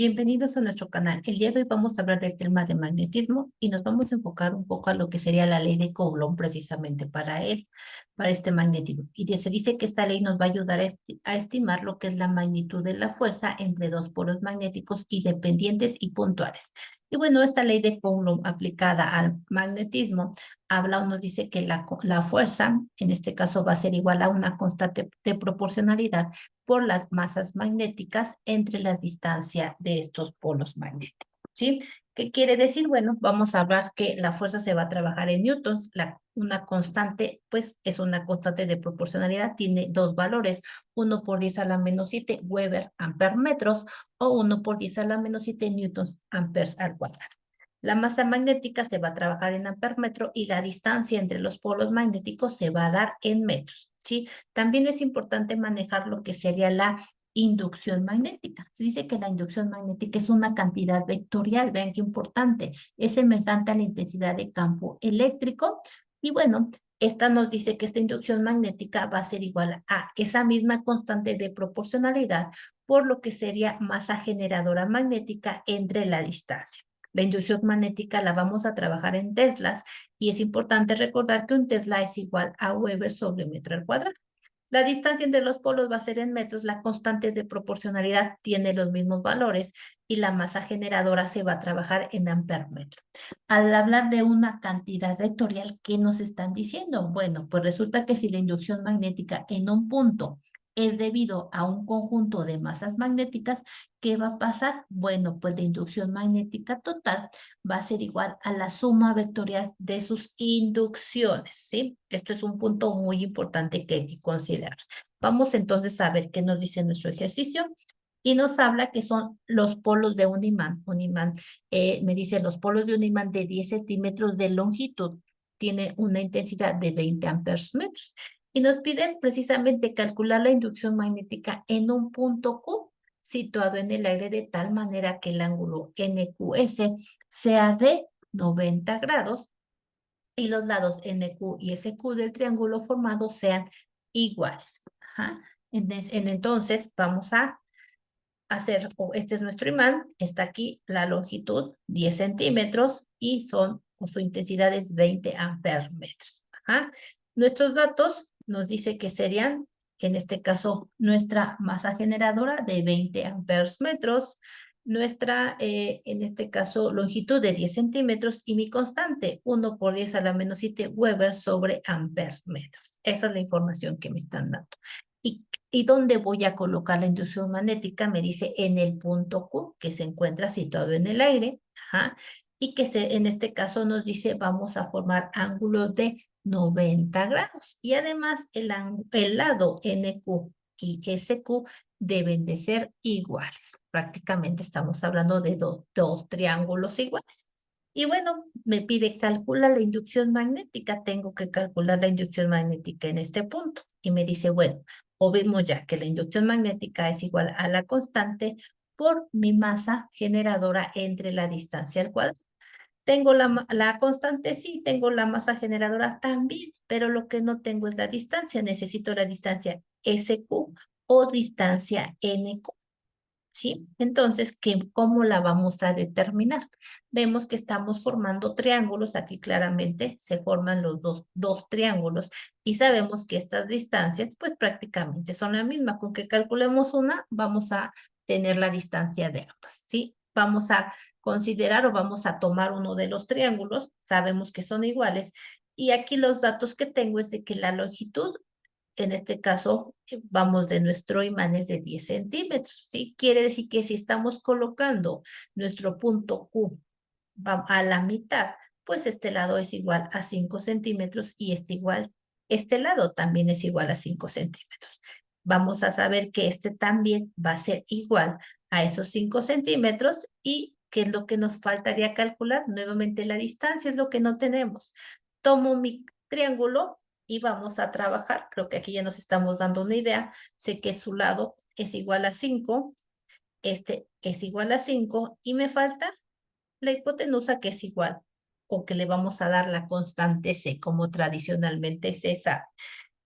Bienvenidos a nuestro canal. El día de hoy vamos a hablar del tema de magnetismo y nos vamos a enfocar un poco a lo que sería la ley de Coulomb precisamente para este magnetismo. Y se dice que esta ley nos va a ayudar a estimar lo que es la magnitud de la fuerza entre dos polos magnéticos independientes y puntuales. Y bueno, esta ley de Coulomb aplicada al magnetismo habla o nos dice que la fuerza, en este caso, va a ser igual a una constante de proporcionalidad por las masas magnéticas entre la distancia de estos polos magnéticos, ¿sí? ¿Qué quiere decir? Bueno, vamos a hablar que la fuerza se va a trabajar en newtons, una constante, pues es una constante de proporcionalidad, tiene dos valores, 1 por 10 a la menos 7 Weber amper metros o 1 por 10 a la menos 7 newtons amperes al cuadrado. La masa magnética se va a trabajar en ampermetro y la distancia entre los polos magnéticos se va a dar en metros, ¿sí? También es importante manejar lo que sería la inducción magnética. Se dice que la inducción magnética es una cantidad vectorial, vean qué importante, es semejante a la intensidad de campo eléctrico y bueno, esta nos dice que esta inducción magnética va a ser igual a esa misma constante de proporcionalidad por lo que sería masa generadora magnética entre la distancia. La inducción magnética la vamos a trabajar en teslas y es importante recordar que un tesla es igual a Weber sobre metro al cuadrado. La distancia entre los polos va a ser en metros, la constante de proporcionalidad tiene los mismos valores y la masa generadora se va a trabajar en amper metro. Al hablar de una cantidad vectorial, ¿qué nos están diciendo? Bueno, pues resulta que si la inducción magnética en un punto es debido a un conjunto de masas magnéticas, ¿qué va a pasar? Bueno, pues la inducción magnética total va a ser igual a la suma vectorial de sus inducciones, ¿sí? Esto es un punto muy importante que hay que considerar. Vamos entonces a ver qué nos dice nuestro ejercicio y nos habla que son los polos de un imán. Un imán, me dice los polos de un imán de 10 centímetros de longitud tiene una intensidad de 20 amperes metros. Y nos piden precisamente calcular la inducción magnética en un punto Q situado en el aire de tal manera que el ángulo NQS sea de 90 grados y los lados NQ y SQ del triángulo formado sean iguales. Ajá. Entonces vamos a hacer, este es nuestro imán, está aquí la longitud 10 centímetros y su intensidad es 20 amperes metros. Ajá. Nuestros datos nos dice que serían, en este caso, nuestra masa generadora de 20 amperes metros, nuestra, en este caso, longitud de 10 centímetros y mi constante, 1 por 10 a la menos 7 Weber sobre amperes metros. Esa es la información que me están dando. ¿Y dónde voy a colocar la inducción magnética? Me dice en el punto Q, que se encuentra situado en el aire, ajá, y que en este caso nos dice vamos a formar ángulos de 90 grados. Y además el lado NQ y SQ deben de ser iguales. Prácticamente estamos hablando de dos triángulos iguales. Y bueno, me pide calcular la inducción magnética. Tengo que calcular la inducción magnética en este punto. Y me dice, bueno, o vemos ya que la inducción magnética es igual a la constante por mi masa generadora entre la distancia al cuadrado. Tengo la constante, sí, tengo la masa generadora también, pero lo que no tengo es la distancia. Necesito la distancia SQ o distancia NQ. ¿Sí? Entonces, ¿cómo la vamos a determinar? Vemos que estamos formando triángulos, aquí claramente se forman los dos triángulos y sabemos que estas distancias pues prácticamente son la misma, con que calculemos una vamos a tener la distancia de ambas, ¿sí? Vamos a considerar o vamos a tomar uno de los triángulos, sabemos que son iguales y aquí los datos que tengo es de que la longitud en este caso, vamos de nuestro imán es de 10 centímetros, ¿sí? Quiere decir que si estamos colocando nuestro punto Q a la mitad, pues este lado es igual a 5 centímetros y este lado también es igual a 5 centímetros. Vamos a saber que este también va a ser igual a esos 5 centímetros y ¿qué es lo que nos faltaría calcular? Nuevamente la distancia es lo que no tenemos. Tomo mi triángulo y vamos a trabajar. Creo que aquí ya nos estamos dando una idea. Sé que su lado es igual a 5, este es igual a 5 y me falta la hipotenusa que es igual o que le vamos a dar la constante C como tradicionalmente se sabe.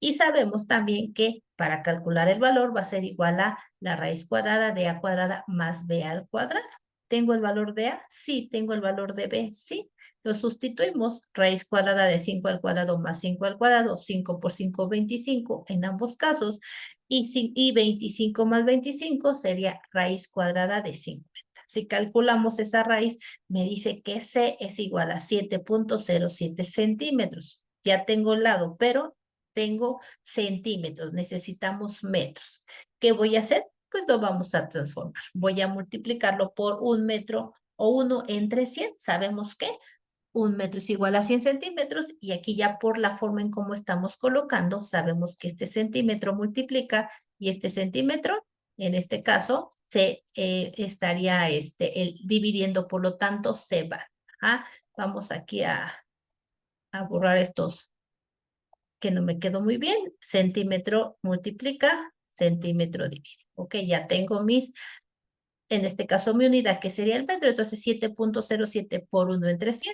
Y sabemos también que para calcular el valor va a ser igual a la raíz cuadrada de a cuadrada más b al cuadrado. ¿Tengo el valor de a? Sí. ¿Tengo el valor de b? Sí. Lo sustituimos, raíz cuadrada de 5 al cuadrado más 5 al cuadrado, 5 por 5, 25 en ambos casos, y 25 más 25 sería raíz cuadrada de 50. Si calculamos esa raíz, me dice que C es igual a 7.07 centímetros. Ya tengo el lado, pero tengo centímetros, necesitamos metros. ¿Qué voy a hacer? Pues lo vamos a transformar. Voy a multiplicarlo por 1 metro o 1 entre 100. Sabemos que 1 metro es igual a 100 centímetros y aquí ya por la forma en cómo estamos colocando, sabemos que este centímetro multiplica y este centímetro, en este caso, se estaría dividiendo, por lo tanto, se va. Vamos aquí a borrar estos que no me quedó muy bien. Centímetro multiplica, centímetro divide. Ok, ya tengo en este caso mi unidad, que sería el metro, entonces 7.07 por 1 entre 100.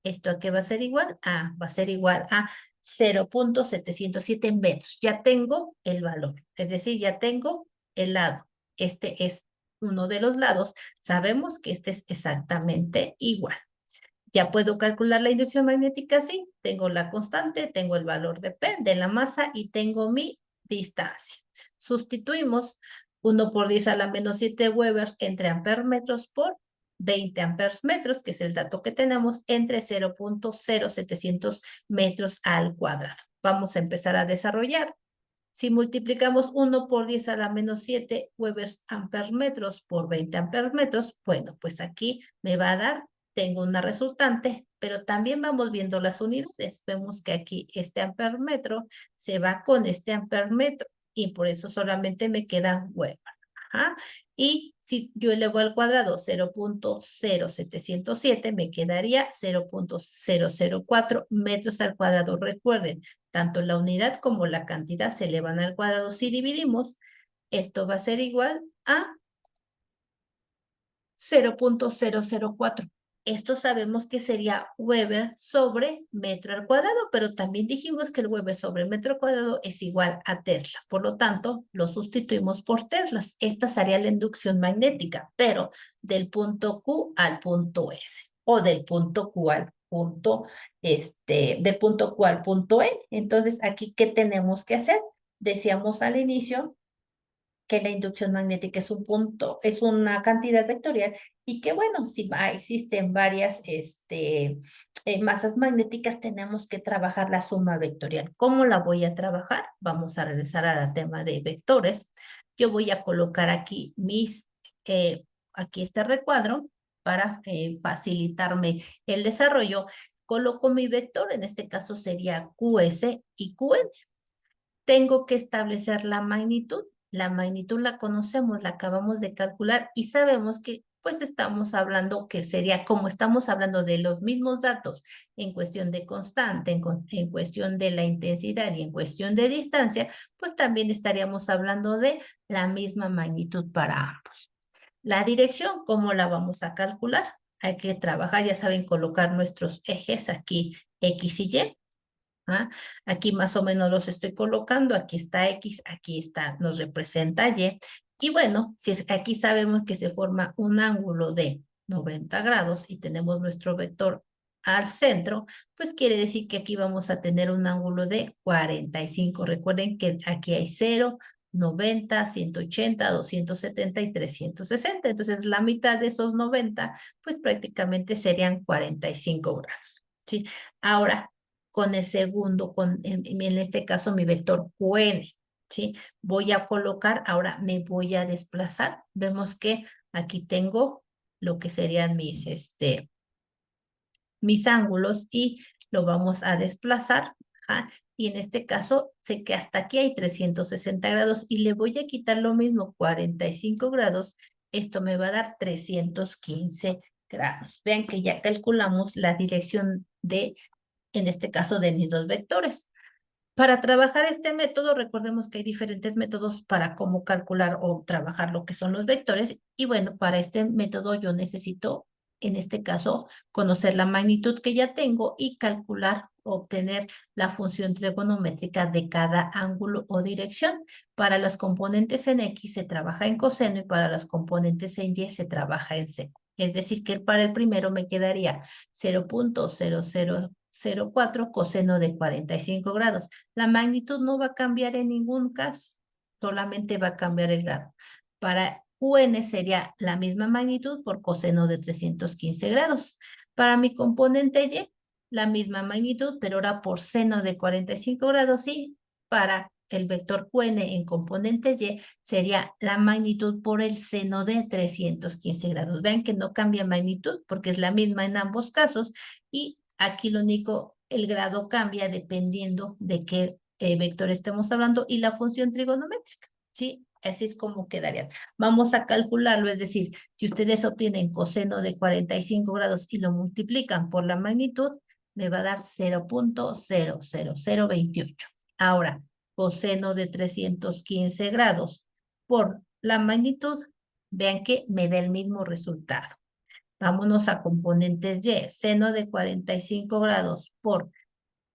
¿Esto a qué va a ser igual? Va a ser igual a 0.707 metros. Ya tengo el valor, es decir, ya tengo el lado. Este es uno de los lados. Sabemos que este es exactamente igual. Ya puedo calcular la inducción magnética, sí. Tengo la constante, tengo el valor de P, de la masa, y tengo mi distancia. Sustituimos 1 por 10 a la menos 7 Weber entre amperes por 20 amperes metros, que es el dato que tenemos, entre 0.0700 metros al cuadrado. Vamos a empezar a desarrollar. Si multiplicamos 1 por 10 a la menos 7 Weber amperes metros por 20 amperes metros, bueno, pues aquí me va a dar, tengo una resultante, pero también vamos viendo las unidades. Vemos que aquí este amper metro se va con este amper metro y por eso solamente me queda Weber. Ajá. Y si yo elevo al cuadrado 0.0707, me quedaría 0.004 metros al cuadrado. Recuerden, tanto la unidad como la cantidad se elevan al cuadrado. Si dividimos, esto va a ser igual a 0.004. Esto sabemos que sería Weber sobre metro al cuadrado, pero también dijimos que el Weber sobre metro al cuadrado es igual a Tesla. Por lo tanto, lo sustituimos por Teslas. Esta sería la inducción magnética, pero del punto Q al punto S, o del punto Q al punto, del punto Q al punto N. Entonces, aquí, ¿qué tenemos que hacer? Decíamos al inicio que la inducción magnética es un punto, es una cantidad vectorial y que bueno, si existen varias masas magnéticas, tenemos que trabajar la suma vectorial. ¿Cómo la voy a trabajar? Vamos a regresar al tema de vectores. Yo voy a colocar aquí aquí este recuadro para facilitarme el desarrollo. Coloco mi vector, en este caso sería QS y QN. Tengo que establecer la magnitud. La magnitud la conocemos, la acabamos de calcular y sabemos que pues estamos hablando que sería como estamos hablando de los mismos datos en cuestión de constante, en cuestión de la intensidad y en cuestión de distancia, pues también estaríamos hablando de la misma magnitud para ambos. La dirección, ¿cómo la vamos a calcular? Hay que trabajar, ya saben, colocar nuestros ejes aquí, X y Y. Aquí más o menos los estoy colocando, aquí está X, aquí está, nos representa Y. Y bueno, si es, aquí sabemos que se forma un ángulo de 90 grados y tenemos nuestro vector al centro, pues quiere decir que aquí vamos a tener un ángulo de 45. Recuerden que aquí hay 0, 90, 180, 270 y 360. Entonces, la mitad de esos 90, pues prácticamente serían 45 grados. ¿Sí? Ahora, con el segundo, en este caso mi vector QN, ¿sí? Voy a colocar, ahora me voy a desplazar. Vemos que aquí tengo lo que serían mis ángulos y lo vamos a desplazar. Y en este caso, sé que hasta aquí hay 360 grados y le voy a quitar lo mismo, 45 grados. Esto me va a dar 315 grados. Vean que ya calculamos la dirección en este caso, de mis dos vectores. Para trabajar este método, recordemos que hay diferentes métodos para cómo calcular o trabajar lo que son los vectores. Y bueno, para este método yo necesito, en este caso, conocer la magnitud que ya tengo y calcular obtener la función trigonométrica de cada ángulo o dirección. Para las componentes en X se trabaja en coseno y para las componentes en Y se trabaja en seno. Es decir, que para el primero me quedaría 0.0004 coseno de 45 grados. La magnitud no va a cambiar en ningún caso, solamente va a cambiar el grado. Para UN sería la misma magnitud por coseno de 315 grados. Para mi componente Y, la misma magnitud, pero ahora por seno de 45 grados y para el vector QN en componente Y sería la magnitud por el seno de 315 grados. Vean que no cambia magnitud porque es la misma en ambos casos y aquí lo único, el grado cambia dependiendo de qué vector estemos hablando y la función trigonométrica, ¿sí? Así es como quedaría. Vamos a calcularlo, es decir, si ustedes obtienen coseno de 45 grados y lo multiplican por la magnitud, me va a dar 0.00028. Ahora, coseno de 315 grados por la magnitud, vean que me da el mismo resultado. Vámonos a componentes Y, seno de 45 grados por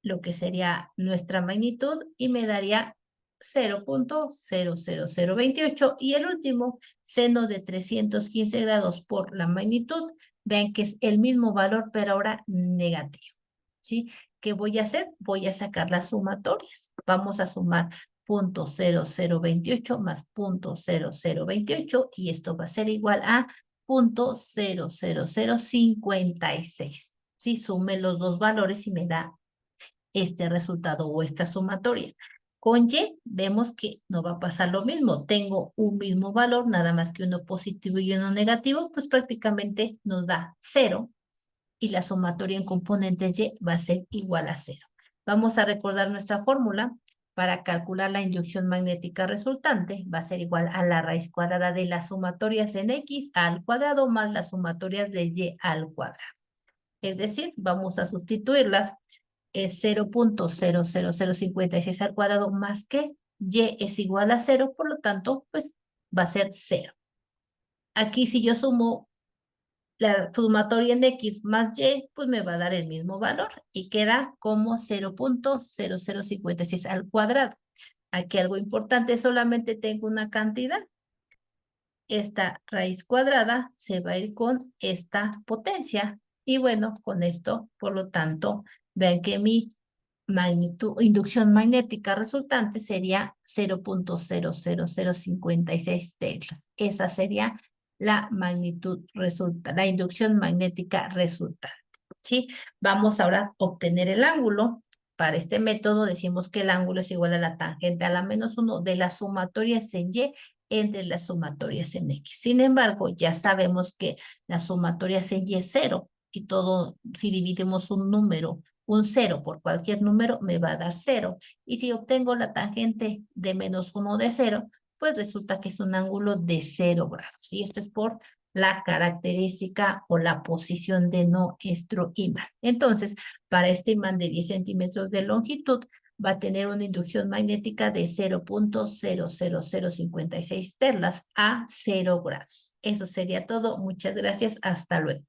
lo que sería nuestra magnitud y me daría 0.00028 y el último, seno de 315 grados por la magnitud, vean que es el mismo valor pero ahora negativo, ¿sí? ¿Qué voy a hacer? Voy a sacar las sumatorias. Vamos a sumar 0.0028 más 0.0028 y esto va a ser igual a 0.00056. ¿Sí? Sume los dos valores y me da este resultado o esta sumatoria. Con Y vemos que no va a pasar lo mismo. Tengo un mismo valor, nada más que uno positivo y uno negativo, pues prácticamente nos da 0 y la sumatoria en componentes Y va a ser igual a 0. Vamos a recordar nuestra fórmula. Para calcular la inducción magnética resultante va a ser igual a la raíz cuadrada de las sumatorias en X al cuadrado más las sumatorias de Y al cuadrado. Es decir, vamos a sustituirlas. Es 0.00056 al cuadrado más que Y es igual a 0, por lo tanto, pues va a ser 0. Aquí si yo sumo la sumatoria en X más Y, pues me va a dar el mismo valor y queda como 0.0056 al cuadrado. Aquí algo importante, solamente tengo una cantidad. Esta raíz cuadrada se va a ir con esta potencia. Y bueno, con esto, por lo tanto, vean que mi inducción magnética resultante sería 0.00056 teslas. Esa sería la magnitud la inducción magnética resultante. ¿Sí? Vamos ahora a obtener el ángulo. Para este método decimos que el ángulo es igual a la tangente a la -1 de las sumatorias en Y entre las sumatorias en X. Sin embargo, ya sabemos que las sumatorias en Y es 0 y todo, si dividimos un número, un 0 por cualquier número, me va a dar 0. Y si obtengo la tangente de -1 de 0, pues resulta que es un ángulo de 0 grados. Y esto es por la característica o la posición de nuestro imán. Entonces, para este imán de 10 centímetros de longitud, va a tener una inducción magnética de 0.00056 teslas a 0 grados. Eso sería todo. Muchas gracias. Hasta luego.